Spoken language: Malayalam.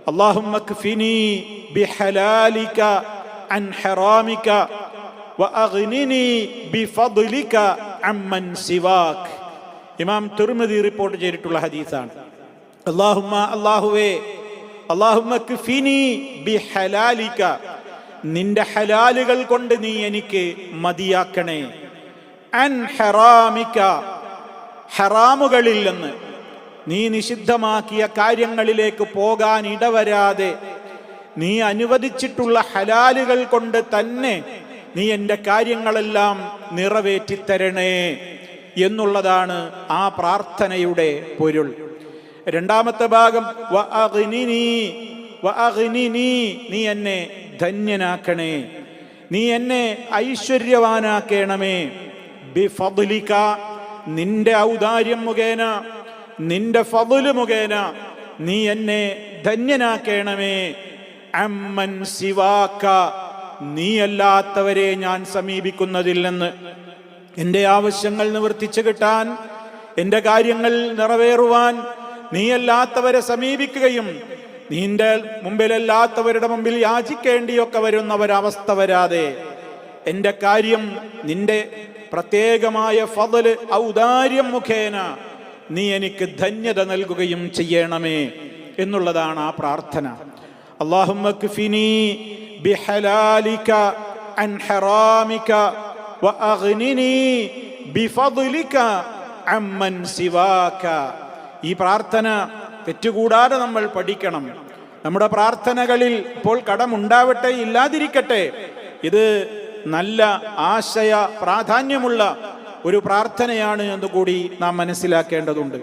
അല്ലാഹുമ്മ ക്ഫിനി ബിഹലാലിക അൻ ഹറാമിക വഅഗ്നിനി ബിഫദ്ലിക അമ്മൻ സിവാക്. ഇമാം തിർമിദി റിപ്പോർട്ട് ചെയ്തിട്ടുള്ള ഹദീസാണ്. അല്ലാഹുവേ, അല്ലാഹുമ്മ ക്ഫിനി ബിഹലാലിക, നിന്റെ ഹലാലുകൾ കൊണ്ട് നീ എനിക്ക് മതിയാക്കണേ. അൻ ഹറാമിക, ഹറാമുകളിൽ നിന്ന്, നീ നിഷിദ്ധമാക്കിയ കാര്യങ്ങളിലേക്ക് പോകാൻ ഇടവരാതെ നീ അനുവദിച്ചിട്ടുള്ള ഹലാലുകൾ കൊണ്ട് തന്നെ നീ എൻ്റെ കാര്യങ്ങളെല്ലാം നിറവേറ്റിത്തരണേ എന്നുള്ളതാണ് ആ പ്രാർത്ഥനയുടെ പൊരുൾ. രണ്ടാമത്തെ ഭാഗം വഅഗ്നിനി, നീ എന്നെ ധന്യനാക്കണേ, നീ എന്നെ ഐശ്വര്യവാനാക്കണമേ. ബിഫദ്ലിക, നിന്റെ ഔദാര്യം മുഖേന, നിന്റെ ഫദ്ല് മുഖേന നീ എന്നെ ധന്യനാക്കണമേ. അമ്മൻ സിവാക, നീയല്ലാത്തവരെ ഞാൻ സമീപിക്കുന്നതിൽ നിന്ന്. എൻ്റെ ആവശ്യങ്ങൾ നിവർത്തിച്ചു കിട്ടാൻ, എൻ്റെ കാര്യങ്ങൾ നിറവേറുവാൻ നീയല്ലാത്തവരെ സമീപിക്കുകയും നിന്റെ മുമ്പിലല്ലാത്തവരുടെ മുമ്പിൽ യാചിക്കേണ്ടിയൊക്കെ വരുന്ന ഒരവസ്ഥ വരാതെ എൻ്റെ കാര്യം നിന്റെ പ്രത്യേകമായ ഫദ്ല്, ഔദാര്യം മുഖേന നീ എനിക്ക് ധന്യത നൽകുകയും ചെയ്യണമേ എന്നുള്ളതാണ് ആ പ്രാർത്ഥന. അല്ലാഹുമ്മ ക്ഫിനി ബിഹലാലിക അൻ ഹറാമിക വഅഗ്നിനി ബിഫദ്ലിക അമ്മൻ സിവാക. ഈ പ്രാർത്ഥന തെറ്റുകൂടാതെ നമ്മൾ പഠിക്കണം. നമ്മുടെ പ്രാർത്ഥനകളിൽ ഇപ്പോൾ കടമുണ്ടാവട്ടെ, ഇല്ലാതിരിക്കട്ടെ, ഇത് നല്ല ആശയ പ്രാധാന്യമുള്ള ഒരു പ്രാർത്ഥനയാണ് എന്നുകൂടി നാം മനസ്സിലാക്കേണ്ടതുണ്ട്.